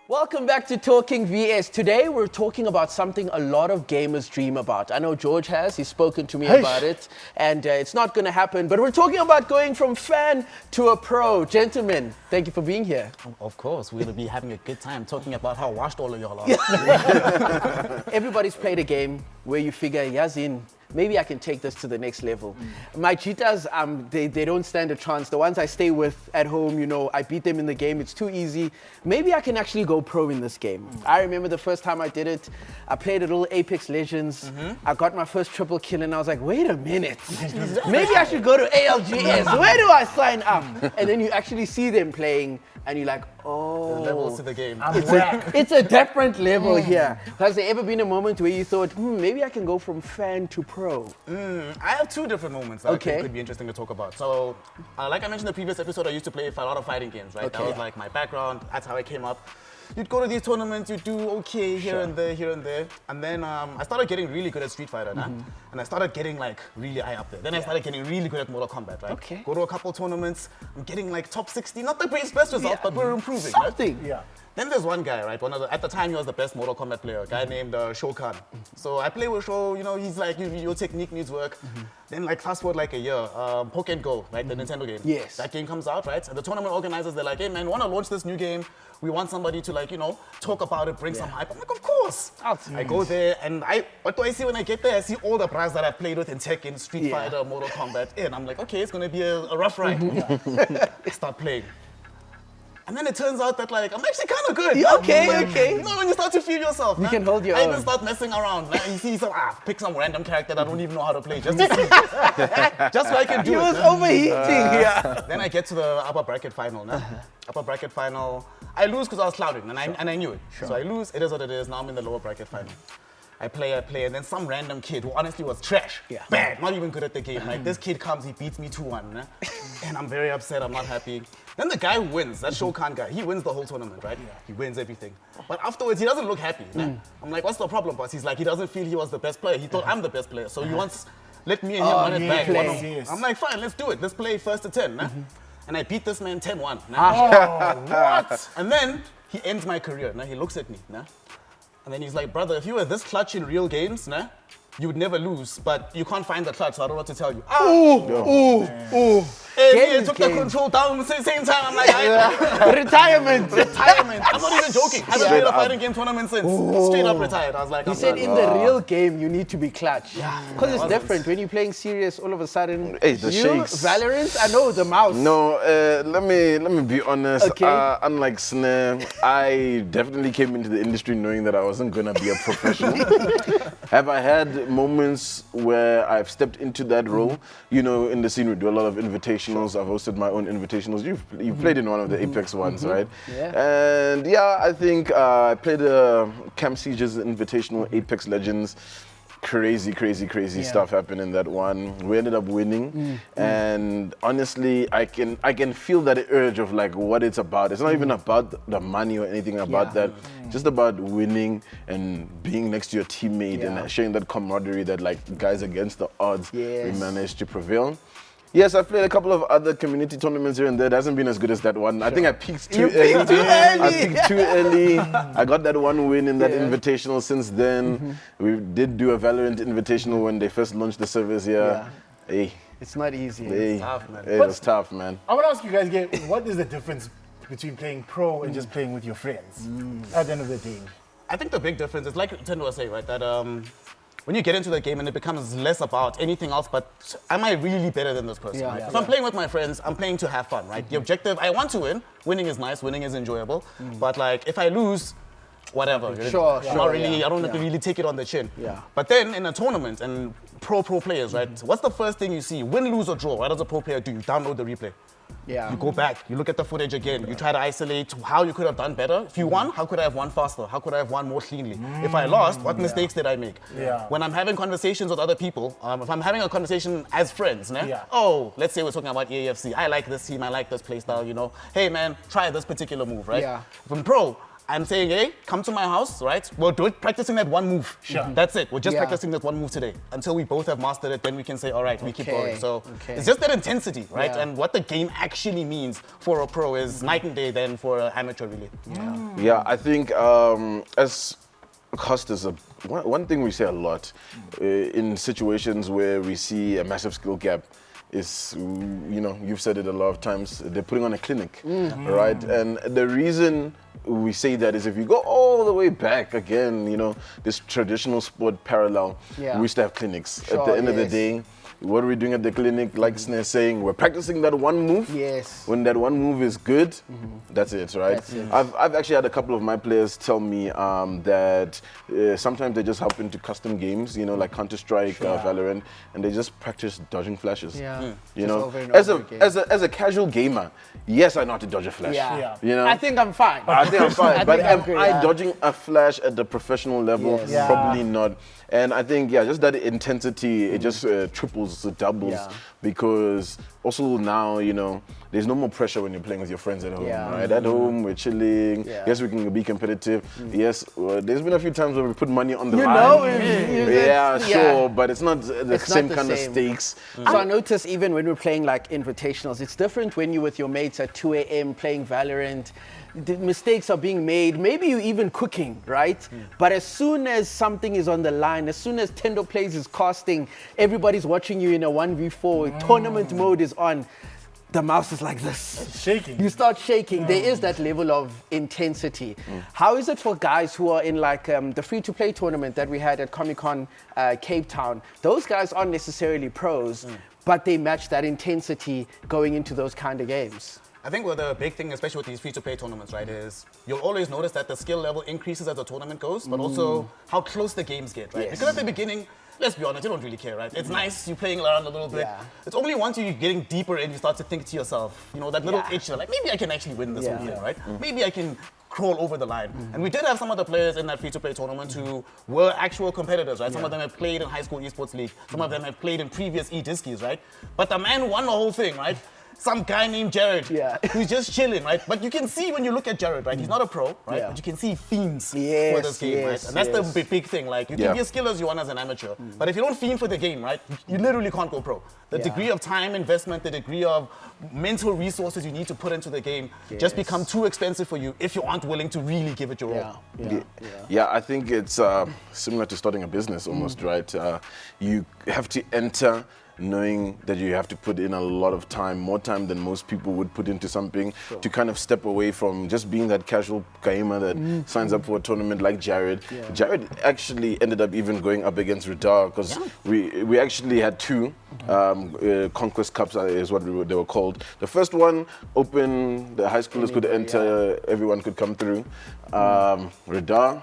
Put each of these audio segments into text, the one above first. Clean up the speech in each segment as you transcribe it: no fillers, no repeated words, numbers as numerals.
Welcome back to Talking VS. Today we're talking about something a lot of gamers dream about. I know George has, he's spoken to me about it, and it's not going to happen, but we're talking about going from fan to a pro. Gentlemen, thank you for being here. Of course, we're going to be having a good time talking about how washed all of y'all are. Everybody's played a game where you figure, Yazin, maybe I can take this to the next level. My cheetahs, they don't stand a chance. The ones I stay with at home, I beat them in the game. It's too easy. Maybe I can actually go pro in this game. I remember the first time I did it, I played a little Apex Legends. I got my first triple kill and I was like, wait a minute. Maybe I should go to ALGS. Where do I sign up? And then you actually see them playing and you're like, oh. The levels to the game. It's a different level here. Has there ever been a moment where you thought, maybe I can go from fan to pro? I have two different moments that I think could be interesting to talk about. So, like I mentioned in the previous episode, I used to play a lot of fighting games, right? That was like my background. That's how I came up. You'd go to these tournaments, you'd do okay here and there. And then I started getting really good at Street Fighter, and I started getting like really high up there. Then I started getting really good at Mortal Kombat, right? Okay. Go to a couple tournaments, I'm getting like top 60, not the best result, but we're improving. Something. Right? Yeah. Then there's one guy, right? At the time, he was the best Mortal Kombat player, a guy named Shao Kahn. So I play with Shao, he's like, your technique needs work. Then like fast forward like a year, Pokken Go, right? The Nintendo game. Yes. That game comes out, right? And the tournament organizers, they're like, hey man, want to launch this new game? We want somebody to like, talk about it, bring some hype. I'm like, of course. I go there and what do I see when I get there? I see all the brands that I've played with in Tekken, Street Fighter, Mortal Kombat. And I'm like, okay, it's going to be a rough ride. I start playing. And then it turns out that like, I'm actually kind of good. Okay. When you start to feel yourself. You can hold your I own. even start messing around. You see pick some random character that I don't even know how to play just to see. Just so I can do it. He was overheating. Then I get to the upper bracket final. Upper bracket final. I lose because I was clouding and I knew it. So I lose, it is what it is. Now I'm in the lower bracket final. I play, and then some random kid who honestly was trash, bad, not even good at the game. Like this kid comes, he beats me 2-1, and I'm very upset, I'm not happy. Then the guy who wins, that Shao Kahn guy, he wins the whole tournament, right? He wins everything. But afterwards, he doesn't look happy. I'm like, what's the problem, boss? He's like, he doesn't feel he was the best player. He thought I'm the best player, so he wants, let me and him run it back. I'm like, fine, let's do it. Let's play first to 10. And I beat this man 10-1. What? And then he ends my career. He looks at me. And then he's like, brother, if you were this clutch in real games, you would never lose, but you can't find the clutch, so I don't know what to tell you. It took the control down at the same time. I'm like, Retirement. I'm not even joking. I haven't played a fighting game tournament since. Straight up retired. I was like, he said in the real game, you need to be clutch. Because it's different. When you're playing serious, all of a sudden, shakes. Valorant, I know the mouse. No, let me be honest. Unlike Snare, I definitely came into the industry knowing that I wasn't gonna be a professional. Have I had moments where I've stepped into that role? In the scene we do a lot of invitationals. I've hosted my own invitationals. You've played in one of the Apex ones, right? Yeah. And I think I played a Camp Siege's invitational, Apex Legends. Crazy stuff happened in that one. We ended up winning, and honestly, I can feel that urge of like what it's about. It's not even about the money or anything about that. Just about winning and being next to your teammate and sharing that camaraderie that like guys against the odds we managed to prevail. Yes, I've played a couple of other community tournaments here and there. It hasn't been as good as that one. I think I peaked too early. I peaked too early. I got that one win in that invitational. Since then, we did do a Valorant invitational when they first launched the service here. Hey. It's not easy. Hey. It's tough, man. It was tough, man. I want to ask you guys again, what is the difference between playing pro and just playing with your friends at the end of the day? I think the big difference is like Tendo was saying, right? That when you get into the game and it becomes less about anything else, but am I really better than this person? Right? If I'm playing with my friends, I'm playing to have fun, right? The objective, I want to win. Winning is nice, winning is enjoyable. But like, if I lose, whatever. I'm not really, I don't have to really take it on the chin. But then in a tournament and pro players, right? What's the first thing you see? Win, lose or draw, what does a pro player do? You download the replay. You go back, you look at the footage again, you try to isolate how you could have done better. If you won, how could I have won faster? How could I have won more cleanly? If I lost, what mistakes did I make? When I'm having conversations with other people, if I'm having a conversation as friends, oh, let's say we're talking about EAFC, I like this team, I like this play style, hey man, try this particular move, right? If I'm pro, I'm saying, hey, come to my house, right? We're practicing that one move. Sure. That's it. We're just Yeah. practicing that one move today. Until we both have mastered it, then we can say, all right, we keep going. So Okay. it's just that intensity, right? Yeah. And what the game actually means for a pro is night and day than for an amateur, really. Yeah, I think as cost is one thing we say a lot in situations where we see a massive skill gap is, you've said it a lot of times, they're putting on a clinic, right? And the reason we say that is if you go all the way back again, this traditional sport parallel, Yeah. we used to have clinics. Sure, At the end of the yes. day, what are we doing at the clinic? Like Snare saying, we're practicing that one move. Yes. When that one move is good, that's it, right? That's it. I've actually had a couple of my players tell me that sometimes they just hop into custom games, like Counter-Strike, Valorant, and they just practice dodging flashes. Yeah. You Just know, over and as over a again. as a casual gamer, yes, I know how to dodge a flash. Yeah. You know, I think I'm fine. I think I'm fine. I But think I'm am good, I yeah. dodging a flash at the professional level? Yes. Yeah. Probably not. And I think, just that intensity, it just triples, doubles, Yeah. because also now, there's no more pressure when you're playing with your friends at home, Yeah. right? At home, we're chilling. Yeah. Yes, we can be competitive. Yes, there's been a few times where we put money on the You line. know, Yeah, sure, but it's not the It's same not the kind same. of stakes. So I notice even when we're playing like invitationals, it's different when you're with your mates at 2 a.m. playing Valorant. The mistakes are being made. Maybe you're even cooking, right? But as soon as something is on the line, as soon as Tendo Plays is casting, everybody's watching you in a 1v4, tournament mode is on, the mouse is like this. Shaking. You start shaking. There is that level of intensity. How is it for guys who are in like the free-to-play tournament that we had at Comic-Con Cape Town? Those guys aren't necessarily pros, but they match that intensity going into those kind of games. I think what the big thing, especially with these free-to-play tournaments, right, is you'll always notice that the skill level increases as the tournament goes, but also how close the games get, right? Yes. Because at the beginning, let's be honest, you don't really care, right? It's nice, you're playing around a little bit. Yeah. It's only once you're getting deeper and you start to think to yourself, that little Yeah. itch, you're like, maybe I can actually win this Yeah. whole thing, right? Maybe I can crawl over the line. And we did have some of the players in that free-to-play tournament who were actual competitors, right? Some of them have played in high school esports league. Some of them have played in previous eDiskis, right? But the man won the whole thing, right? Some guy named Jared, Yeah. who's just chilling, right? But you can see when you look at Jared, right? He's not a pro, right? Yeah. But you can see themes for Yes, this game, right? yes, And that's the yes. big thing. Like, you Yeah. can be as skilled as you want as an amateur, but if you don't fiend for the game, right? You literally can't go pro. The Yeah. degree of time investment, the degree of mental resources you need to put into the game just Yes. become too expensive for you if you aren't willing to really give it your all. Yeah. I think it's similar to starting a business almost, right? You have to enter knowing that you have to put in a lot of time, more time than most people would put into something, to kind of step away from just being that casual gamer that signs up for a tournament like Jared. Jared actually ended up even going up against Radar because we actually had two Conquest Cups is what they were called. The first one, open, the high schoolers could enter, everyone could come through. Radar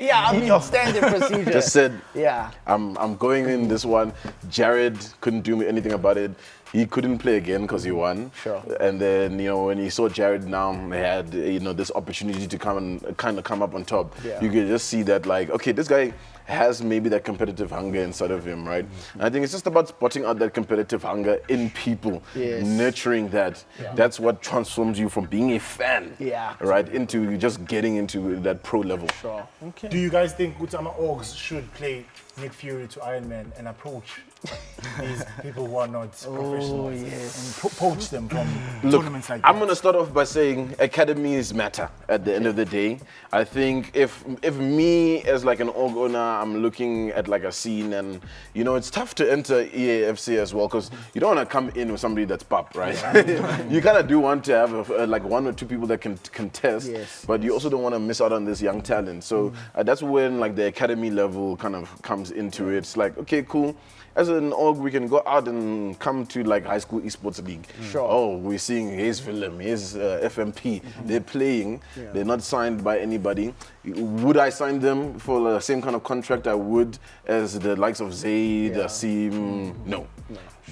Yeah, I mean, standard procedure. just said, Yeah. I'm going in this one. Jared couldn't do anything about it. He couldn't play again because he won. Sure. And then, when he saw Jared now, they had, this opportunity to come up on top. Yeah. You could just see that, like, okay, this guy has maybe that competitive hunger inside of him, right? And I think it's just about spotting out that competitive hunger in people, Yes. nurturing that. That's what transforms you from being a fan, Yeah. right, into just getting into that pro level. Sure. Okay. Do you guys think Utama Orgs should play Nick Fury to Iron Man and approach these people who are not professionals and poach them from tournaments like that? I'm gonna start off by saying academies matter at the end of the day. I think if me as like an org owner, I'm looking at like a scene and it's tough to enter EAFC as well because you don't want to come in with somebody that's pop, right? You kind of do want to have like one or two people that can contest, Yes. but you also don't want to miss out on this young talent. So that's when like the academy level kind of comes into it. It's like, okay, cool. As an org, we can go out and come to like high school esports league. Sure. Oh, we're seeing here's Willem, here's FMP. They're playing. They're not signed by anybody. Would I sign them for the same kind of contract I would as the likes of Zayd, Asim? No.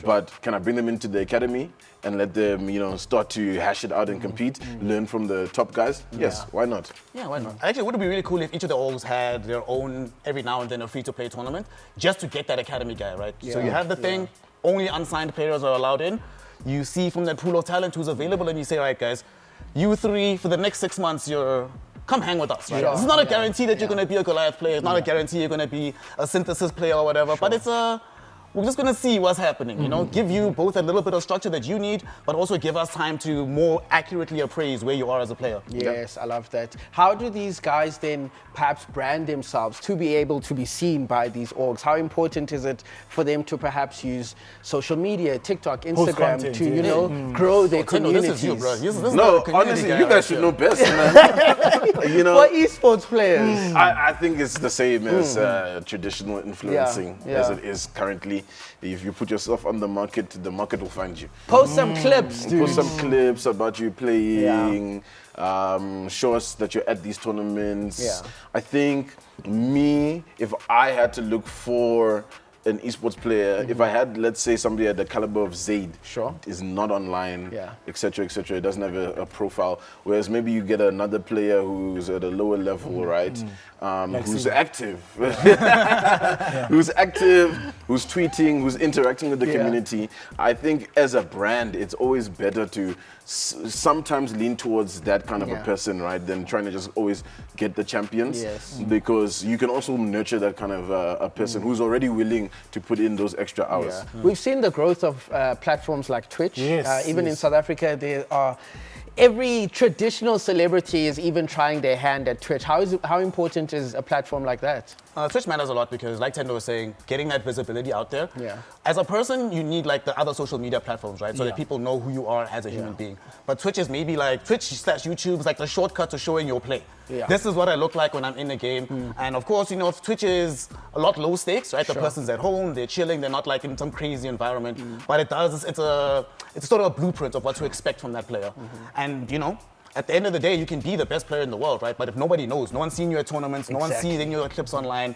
But can I bring them into the academy and let them, start to hash it out and compete, learn from the top guys? Yes, why not? Yeah, why not? Actually, it would be really cool if each of the orgs had their own, every now and then, a free-to-play tournament, just to get that academy guy, right? So you have the thing, only unsigned players are allowed in. You see from that pool of talent who's available, and you say, all right, guys, you three, for the next 6 months, come hang with us, right? Sure. It's not a guarantee that you're going to be a Goliath player. It's not a guarantee you're going to be a synthesis player or whatever, but we're just going to see what's happening, you know, give you both a little bit of structure that you need, but also give us time to more accurately appraise where you are as a player. Yes, I love that. How do these guys then perhaps brand themselves to be able to be seen by these orgs? How important is it for them to perhaps use social media, TikTok, Instagram content, to, you know, grow their communities? This is you, bro. This is No, the community honestly, guy you guys right should here. know best, man. You know, For esports players. I think it's the same as traditional influencing as it is currently. If you put yourself on the market will find you. Post some clips, dude. Post some clips about you playing, show us that you're at these tournaments. Yeah. I think if I had to look for an esports player, if I had, let's say, somebody at the caliber of Zaid, Sure. is not online, Yeah. etc., etc., it doesn't have a profile, whereas maybe you get another player who's at a lower level, right, who's active, who's active, who's tweeting, who's interacting with the community. I think as a brand, it's always better to sometimes lean towards that kind of a person, right, than trying to just always get the champions. Yes. Because you can also nurture that kind of a person who's already willing to put in those extra hours. Yeah. We've seen the growth of platforms like Twitch. Yes, Even in yes. South Africa, there are every traditional celebrity is even trying their hand at Twitch. How important is a platform like that? Twitch matters a lot because, like Tendo was saying, getting that visibility out there. Yeah. As a person, you need like the other social media platforms, right? So that people know who you are as a human being. But Twitch is maybe like Twitch/YouTube is like the shortcut to showing your play. Yeah. This is what I look like when I'm in the game. And of course, you know, Twitch is a lot low stakes, right? The person's at home, they're chilling, they're not like in some crazy environment. But it's sort of a blueprint of what to expect from that player. And you know, at the end of the day, you can be the best player in the world, right? But if nobody knows, no one's seen you at tournaments, no one's seen your clips online,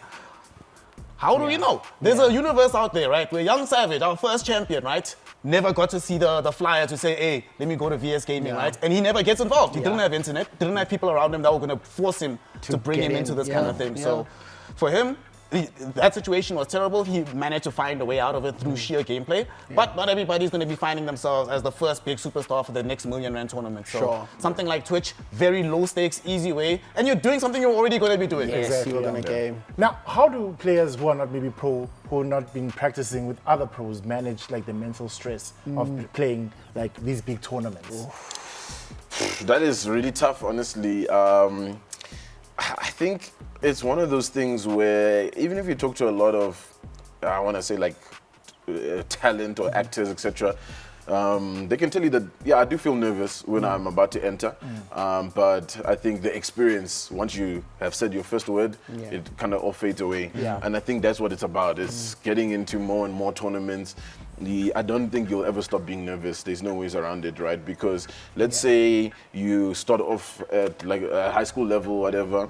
how do we know? There's a universe out there, right? Where Young Savage, our first champion, right? Never got to see the flyer to say, hey, let me go to VS Gaming, right? And he never gets involved. He didn't have internet, didn't have people around him that were going to force him to bring him into this kind of thing. So for him, that situation was terrible. He managed to find a way out of it through sheer gameplay. But not everybody's going to be finding themselves as the first big superstar for the next $1 million tournament. So something like Twitch, very low stakes, easy way, and you're doing something you're already going to be doing. Yes, Exactly, you're going to game. Now, how do players who are not maybe pro, who are not been practicing with other pros, manage like the mental stress of playing like these big tournaments? That is really tough, honestly. I think it's one of those things where even if you talk to a lot of, I want to say like talent or actors, etc., they can tell you that, yeah, I do feel nervous when I'm about to enter. But I think the experience, once you have said your first word, it kind of all fades away. And I think that's what it's about. It's getting into more and more tournaments. I don't think you'll ever stop being nervous. There's no ways around it, right? Because let's say you start off at like a high school level, whatever.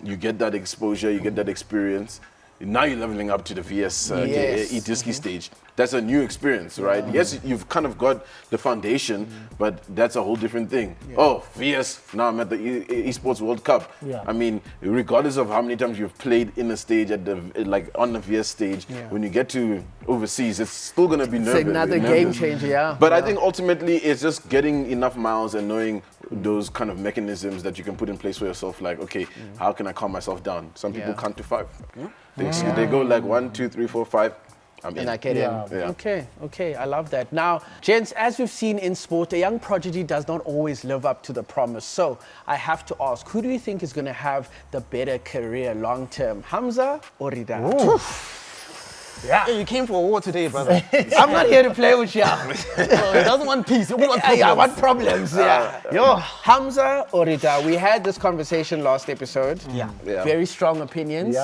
You get that exposure, you get that experience. Now you're leveling up to the VS eDiski stage. That's a new experience, right? Yes, you've kind of got the foundation, but that's a whole different thing. Oh, VS, now I'm at the Esports World Cup. I mean, regardless of how many times you've played in a stage at the on the VS stage, when you get to overseas, it's still going to be nervous. It's another game changer, But I think ultimately it's just getting enough miles and knowing those kind of mechanisms that you can put in place for yourself. Like, okay, how can I calm myself down? Some people count to 5. They go like 1, 2, 3, 4, 5. I'm in. And I get in. Okay, I love that. Now, gents, as we've seen in sport, a young prodigy does not always live up to the promise. So I have to ask, who do you think is going to have the better career long term, Hamza or Rida? Hey, you came for a war today, brother. I'm not here to play with you. He doesn't want peace. He wants problems. I want problems. Yo, Hamza or Rida? We had this conversation last episode. Very strong opinions.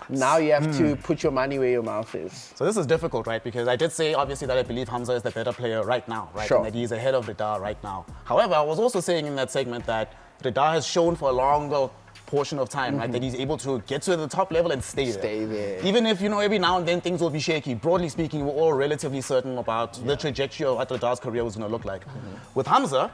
Now you have to put your money where your mouth is. So this is difficult, right? Because I did say, obviously, that I believe Hamza is the better player right now, right? Sure. And that he's ahead of Rida right now. However, I was also saying in that segment that Rida has shown for a longer portion of time, right, that he's able to get to the top level and stay there. Even if, you know, every now and then things will be shaky. Broadly speaking, we're all relatively certain about the trajectory of what Rida's career was going to look like. With Hamza,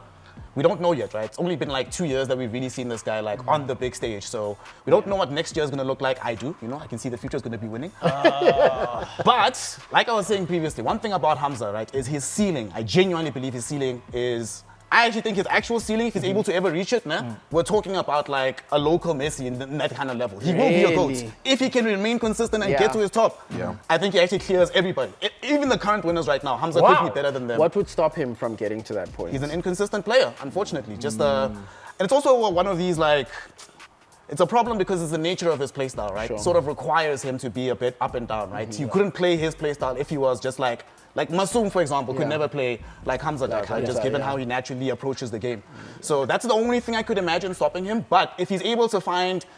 we don't know yet, right? It's only been like 2 years that we've really seen this guy like on the big stage. So we don't know what next year is going to look like. I do, you know, I can see the future is going to be winning. But like I was saying previously, one thing about Hamza, right, is his ceiling. I genuinely believe his ceiling is I actually think his actual ceiling, if he's able to ever reach it, we're talking about like a local Messi in that kind of level. He will be a GOAT. If he can remain consistent and get to his top, I think he actually clears everybody. Even the current winners right now, Hamza could be better than them. What would stop him from getting to that point? He's an inconsistent player, unfortunately. And it's also one of these like, it's a problem because it's the nature of his playstyle, right? Sort of requires him to be a bit up and down, right? You couldn't play his playstyle if he was just like Masoom, for example, could never play like Hamza does, right? Just given how he naturally approaches the game. So that's the only thing I could imagine stopping him. But if he's able to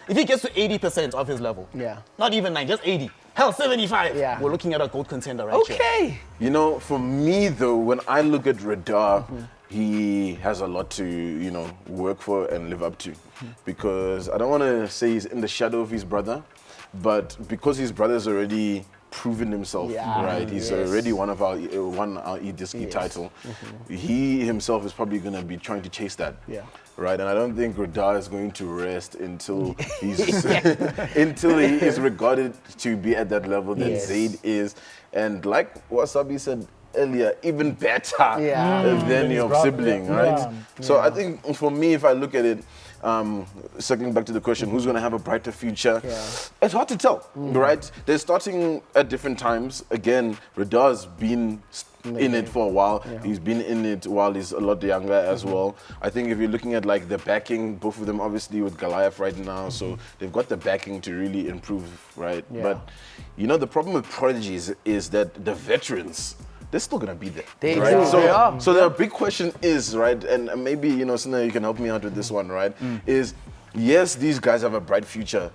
if he gets to 80% of his level, not even 9, just 80, hell, 75, we're looking at a GOAT contender right here. You know, for me though, when I look at Radar, he has a lot to, you know, work for and live up to. Because I don't want to say he's in the shadow of his brother, but because his brother's already proven himself, right? He's already won our eDiski title. He himself is probably going to be trying to chase that, right? And I don't think Radar is going to rest until he's until he is regarded to be at that level that Zaid is. And like what Sabi said earlier, even better than your sibling, right? So I think for me, if I look at it, circling back to the question, who's going to have a brighter future? It's hard to tell, right? They're starting at different times. Again, Radar's been in it for a while. He's been in it while he's a lot younger as well. I think if you're looking at like the backing, both of them obviously with Goliath right now, so they've got the backing to really improve, right? But you know, the problem with prodigies is that the veterans, they're still gonna be there. Right? So the big question is, right, and maybe, you know, Sina, you can help me out with this one, right? Is yes, these guys have a bright future.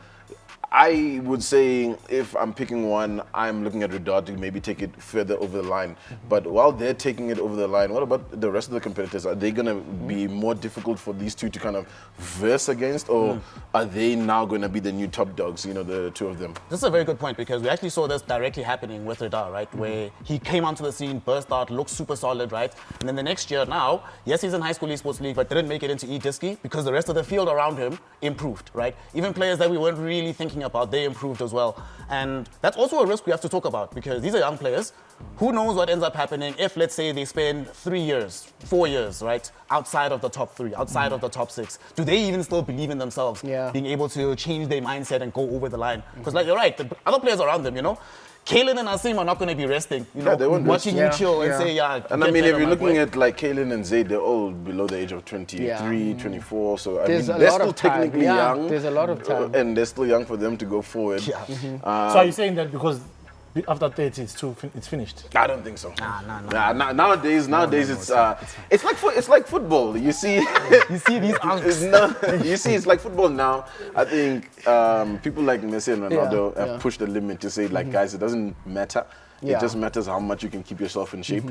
I would say if I'm picking one, I'm looking at Radar to maybe take it further over the line. But while they're taking it over the line, what about the rest of the competitors? Are they going to be more difficult for these two to kind of verse against, or are they now going to be the new top dogs, you know, the two of them? This is a very good point because we actually saw this directly happening with Radar, right? Where he came onto the scene, burst out, looked super solid, right? And then the next year now, yes, he's in High School Esports League, but didn't make it into eDiski because the rest of the field around him improved, right? Even players that we weren't really thinking about, they improved as well. And that's also a risk we have to talk about because these are young players. Who knows what ends up happening if, let's say, they spend 3 years, 4 years, right, outside of the top 3, outside of the top 6. Do they even still believe in themselves, being able to change their mindset and go over the line? Because, like, you're right, the other players around them, you know, Kalen and Asim are not going to be resting, you know, watching you chill and say, And I mean, if you're looking at like Kalen and Zaid, they're all below the age of 23, 24. So I mean, they're still technically young. There's a lot of time. And they're still young for them to go forward. So are you saying that because after 30 it's finished? I don't think so. Nowadays it's like football. You see, it's like football now. I think people like Messi and Ronaldo have pushed the limit to say, like, guys, it doesn't matter. It just matters how much you can keep yourself in shape.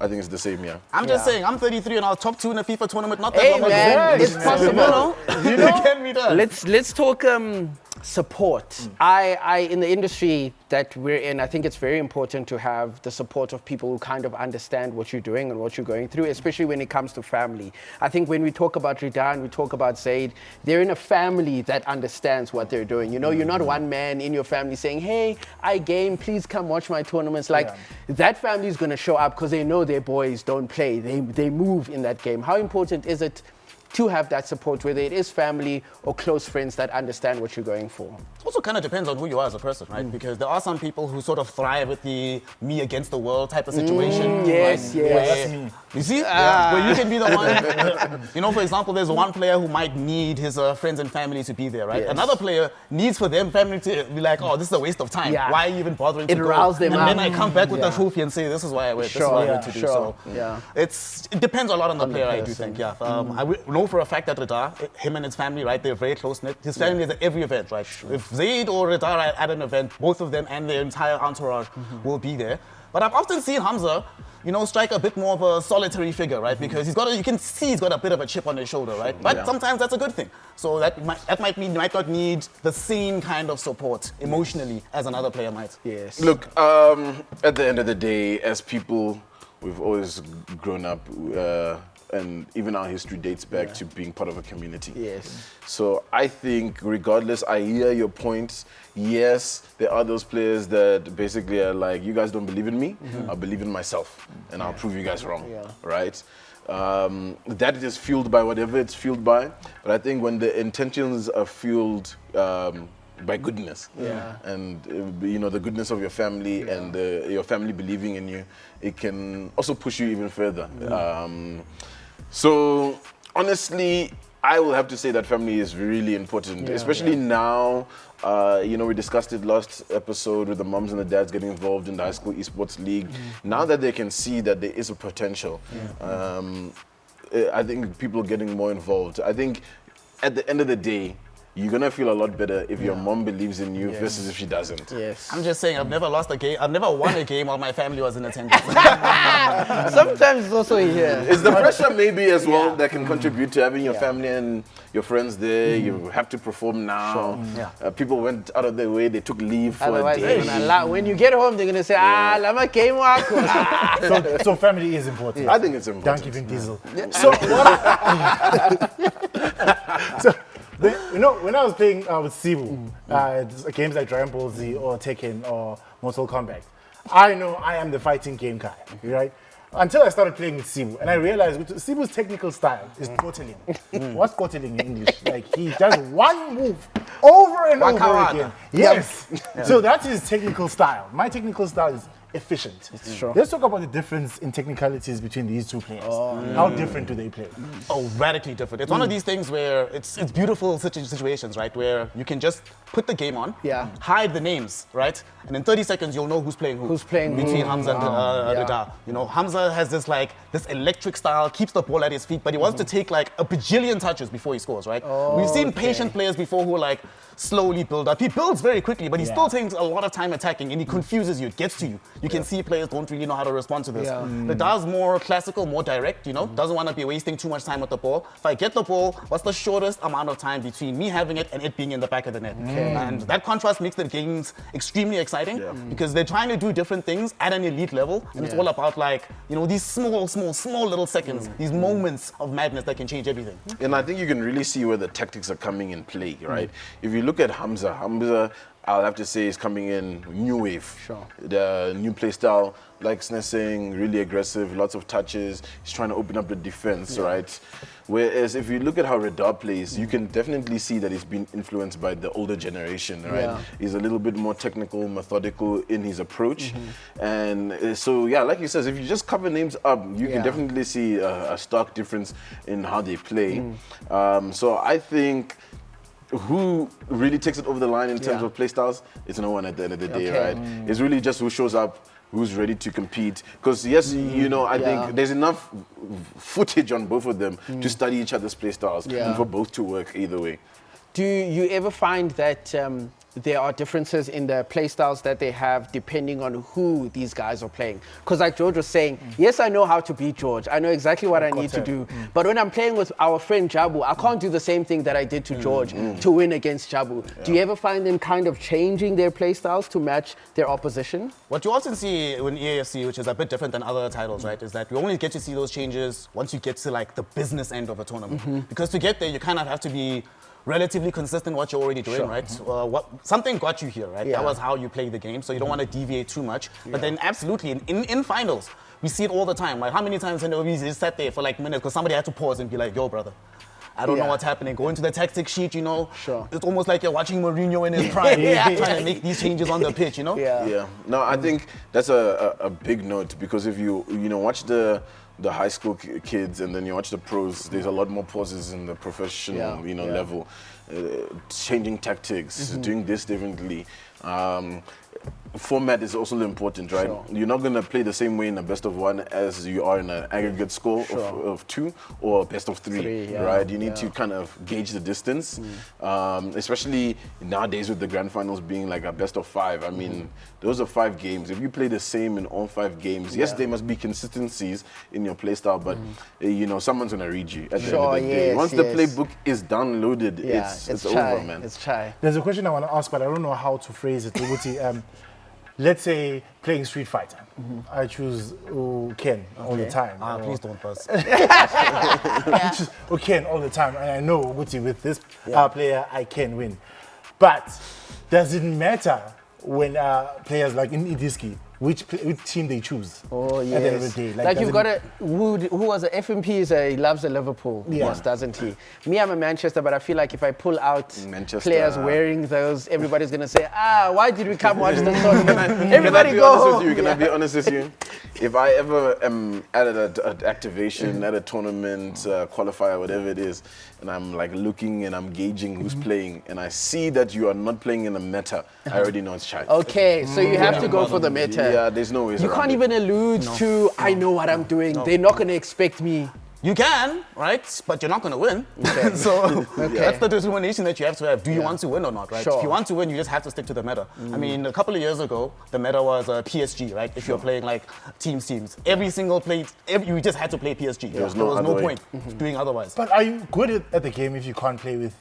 I think it's the same, I'm just saying, I'm 33 and I was top 2 in a FIFA tournament not that long ago. Man, it's possible. You know? It can be done. Let's talk support. I in the industry that we're in, I think it's very important to have the support of people who kind of understand what you're doing and what you're going through, especially when it comes to family. I think when we talk about Rida and we talk about Zaid, they're in a family that understands what they're doing. You know, you're not one man in your family saying, hey, I game, please come watch my tournaments. Like, that family is going to show up because they know their boys don't play. They move in that game. How important is it to have that support, whether it is family or close friends that understand what you're going for? It also kind of depends on who you are as a person, right? Because there are some people who sort of thrive with the me against the world type of situation. Yes. Where, you see? Where you can be the one. You know, for example, there's one player who might need his friends and family to be there, right? Another player needs for them family to be like, oh, this is a waste of time. Why are you even bothering to go? It riles them up. And then I come back with the trophy and say, this is why I went. This is what I went to do. So it depends a lot on the player, I do think. I know for a fact that Radar, him and his family, right, they're very close-knit. His family is at every event, right? If Zaid or Radar are at an event, both of them and their entire entourage will be there. But I've often seen Hamza, you know, strike a bit more of a solitary figure, right? Because you can see he's got a bit of a chip on his shoulder, right? But sometimes that's a good thing. So that might mean he might not need the same kind of support emotionally as another player might. Yes. Look, at the end of the day, as people, we've always grown up, and even our history dates back to being part of a community. Yes. So I think regardless, I hear your points. Yes, there are those players that basically are like, you guys don't believe in me, I believe in myself, and I'll prove you guys wrong, right? that is fueled by whatever it's fueled by. But I think when the intentions are fueled by goodness, and the goodness of your family and your family believing in you, it can also push you even further. So honestly, I will have to say that family is really important, especially now. We discussed it last episode with the moms and the dads getting involved in the high school esports league. Now that they can see that there is a potential, I think people are getting more involved. I think at the end of the day, you're gonna feel a lot better if your mom believes in you versus if she doesn't. Yes. I'm just saying, I've never lost a game. I've never won a game while my family was in attendance. Sometimes it's also here. It's the pressure maybe as well that can contribute to having your family and your friends there. You have to perform now. People went out of their way. They took leave for Otherwise, a day. when you get home, they're gonna say, lama game work. So family is important. I think it's important. Thank you, Vin Diesel. So when I was playing with Cebu, games like Dragon Ball Z or Tekken or Mortal Kombat, I know I am the fighting game guy, right? Until I started playing with Cebu, and I realized Cebu's technical style is goteling. What's goteling in English? Like, he does one move over and over again. Yes. So that's his technical style. My technical style is efficient. Let's talk about the difference in technicalities between these two players. How different do they play? Oh, radically different. It's one of these things where it's beautiful situations, right? Where you can just put the game on, hide the names, right? And in 30 seconds, you'll know who's playing who. Who's playing between Hamza and Rida. Hamza has this electric style, keeps the ball at his feet, but he wants to take like a bajillion touches before he scores, right? We've seen patient players before who slowly build up. He builds very quickly, but he still takes a lot of time attacking, and he confuses you. It gets to you. You can see players don't really know how to respond to this. Rida's more classical, more direct, doesn't want to be wasting too much time with the ball. If I get the ball, what's the shortest amount of time between me having it and it being in the back of the net? And that contrast makes the games extremely exciting because they're trying to do different things at an elite level, and it's all about these small little seconds, these moments of madness that can change everything. And I think you can really see where the tactics are coming in play, right? If you look at Hamza, I'll have to say, is coming in new wave. The new play style, like Snes saying, really aggressive, lots of touches. He's trying to open up the defense, right? Whereas if you look at how Rida plays, you can definitely see that he's been influenced by the older generation, right? He's a little bit more technical, methodical in his approach. And so, like you said, if you just cover names up, you can definitely see a stark difference in how they play. So I think who really takes it over the line in terms of play styles, it's no one at the end of the day, right? It's really just who shows up, who's ready to compete. Because yes, I think there's enough footage on both of them to study each other's play styles and for both to work either way. Do you ever find that there are differences in the play styles that they have depending on who these guys are playing? Because like George was saying, yes, I know how to beat George. I know exactly what I need to do. But when I'm playing with our friend Jabu, I can't do the same thing that I did to George to win against Jabu. Do you ever find them kind of changing their play styles to match their opposition? What you also see in EAFC, which is a bit different than other titles, right, is that you only get to see those changes once you get to the business end of a tournament. Because to get there, you kind of have to be relatively consistent what you're already doing, right? Something got you here, right? That was how you play the game, so you don't want to deviate too much. But then absolutely, in finals, we see it all the time. How many times in the we just sat there for minutes because somebody had to pause and be like, yo, brother, I don't know what's happening. Go into the tactics sheet, It's almost like you're watching Mourinho in his prime, trying to make these changes on the pitch, No, I think that's a big note because if you watch the high school kids and then you watch the pros, there's a lot more pauses in the professional level, changing tactics, doing this differently. Format is also important, right? You're not going to play the same way in a best of one as you are in an aggregate score of 2 or best of 3, right? You need to kind of gauge the distance, especially nowadays with the grand finals being like a best of 5. I mean, those are 5 games. If you play the same in all 5 games, yes, there must be consistencies in your play style, but someone's going to read you at the end of the day. Once the playbook is downloaded, it's over, man. It's chai. There's a question I want to ask, but I don't know how to phrase it. Let's say playing Street Fighter. I choose Ken all the time. Please don't buzz. I choose Ken all the time, and I know Guti, with this player I can win. But does it matter when players like in eDiski which team they choose. Oh, yes. At the end of the day. Like you've got who was a FMP he loves the Liverpool, yes, doesn't he? Me, I'm a Manchester, but I feel like if I pull out players wearing those, everybody's going to say, why did we come watch the tournament? Everybody go home. Can I be honest with you? If I ever am at an activation, at a tournament, qualifier, whatever it is, and I'm like looking and I'm gauging who's playing, and I see that you are not playing in a meta, I already know it's shite. Okay, so you have to go for the meta. Yeah, there's no way. You can't even allude to, I know what I'm doing. They're not going to expect me. You can, right? But you're not going to win. Okay. So that's the determination that you have to have. Do you want to win or not, right? Sure. If you want to win, you just have to stick to the meta. I mean, a couple of years ago, the meta was PSG, right? If you're playing like teams. Every single play, you just had to play PSG. There was no point doing otherwise. But are you good at the game if you can't play with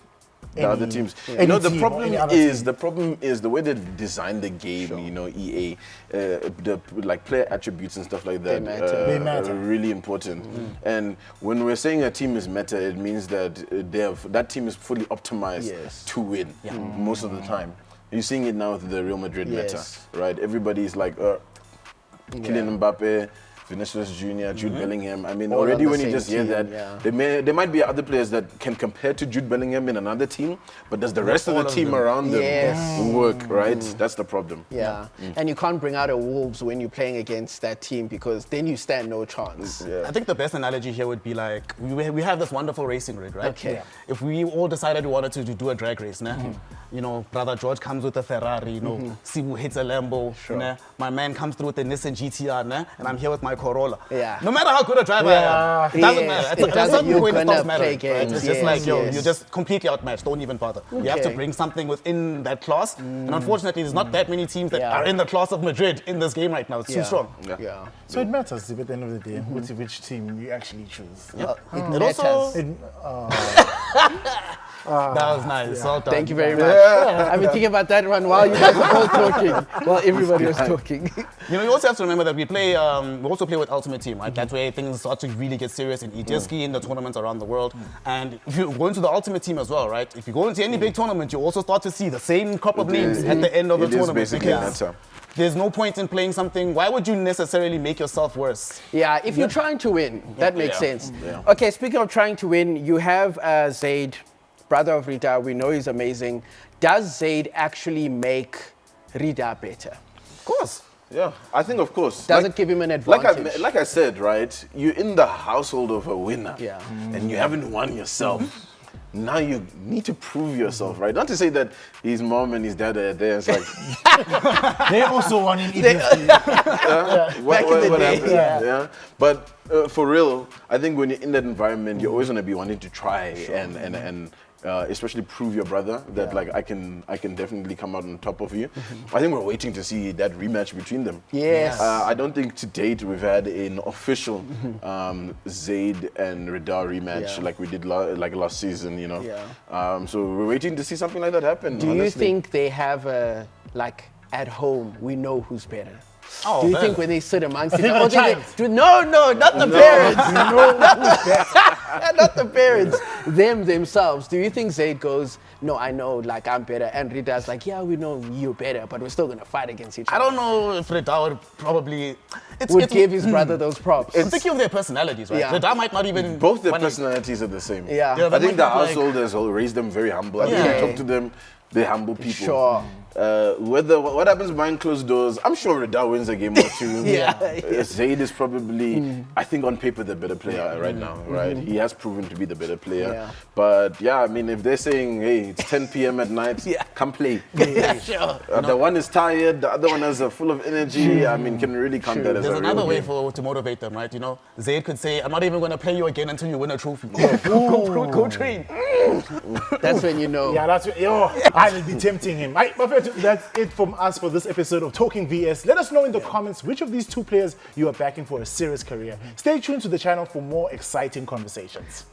the other teams? The problem is the way they designed the game. You know, EA, the like player attributes and stuff like that. They matter. Are really important. And when we're saying a team is meta, it means that that team is fully optimized to win most of the time. You're seeing it now with the Real Madrid meta, right? Everybody's like Kylian Mbappe, Vinicius Jr., Jude Bellingham. I mean, all already when you same just hear team, that, there might be other players that can compare to Jude Bellingham in another team, but does the rest of the team around them work, right? That's the problem. Yeah, and you can't bring out a Wolves when you're playing against that team because then you stand no chance. I think the best analogy here would be like, we have this wonderful racing rig, right? Okay. If we all decided we wanted to do a drag race, you know, Brother George comes with a Ferrari, you know, Sibu hits a Lambo, my man comes through with the Nissan GTR, and I'm here with my Corolla. Yeah. No matter how good a driver I am, it doesn't matter. At a certain point, it stops mattering. Right? It's just like, you're just completely outmatched. Don't even bother. You have to bring something within that class. And unfortunately, there's not that many teams that are in the class of Madrid in this game right now. It's too strong. Yeah. So it matters at the end of the day which team you actually choose. It also... That was nice. Well done. Thank you very much. I've been thinking about that one while you guys were all talking, while everybody was talking. You know, you also have to remember that we also play with Ultimate Team, right? That's where things start to really get serious in eDiski, in the tournaments around the world. And if you go into the Ultimate Team as well, right? If you go into any big tournament, you also start to see the same crop of names at the end of the tournament. There's no point in playing something. Why would you necessarily make yourself worse? Yeah, if you're trying to win, that makes sense. Okay, speaking of trying to win, you have Zaid, brother of Rida. We know he's amazing. Does Zaid actually make Rida better? Of course. Yeah, I think of course. Does it give him an advantage? Like I said, right? You're in the household of a winner. Yeah. And you haven't won yourself. Now you need to prove yourself, right? Not to say that his mom and his dad are there. It's like they also won in eDiski. What happened? Yeah. But for real, I think when you're in that environment, you're always going to be wanting to try and especially prove your brother that like I can definitely come out on top of you. I think we're waiting to see that rematch between them. Yes. I don't think to date we've had an official Zaid and Rida rematch like we did last season, you know. Yeah. So we're waiting to see something like that happen. Do you think they have at home we know who's better? Oh, do you think when they sit amongst no, not the parents. Not the parents. Themselves. Do you think Zaid goes, no, I know, like I'm better, and Rida's like, yeah, we know you're better, but we're still gonna fight against each other? I don't know if Rida would probably give his brother those props. I'm thinking of their personalities, right? Yeah. Rida might not even. Both their personalities are the same. Yeah. I think the household has raised them very humble. I think you talk to them, they're humble people. Sure. What happens behind closed doors, I'm sure Rida wins a game or two. Zaid is probably, I think on paper, the better player right now, right? He has proven to be the better player. Yeah. But yeah, I mean, if they're saying, hey, it's 10 p.m. at night, come play. Sure. The one is tired, the other one is full of energy. I mean, can really count that as a real There's another way game. to motivate them, right? You know, Zaid could say, I'm not even going to play you again until you win a trophy. Go train. That's when you know. Yeah, that's I will be tempting him. That's it from us for this episode of Talking VS. Let us know in the comments which of these two players you are backing for a serious career. Stay tuned to the channel for more exciting conversations.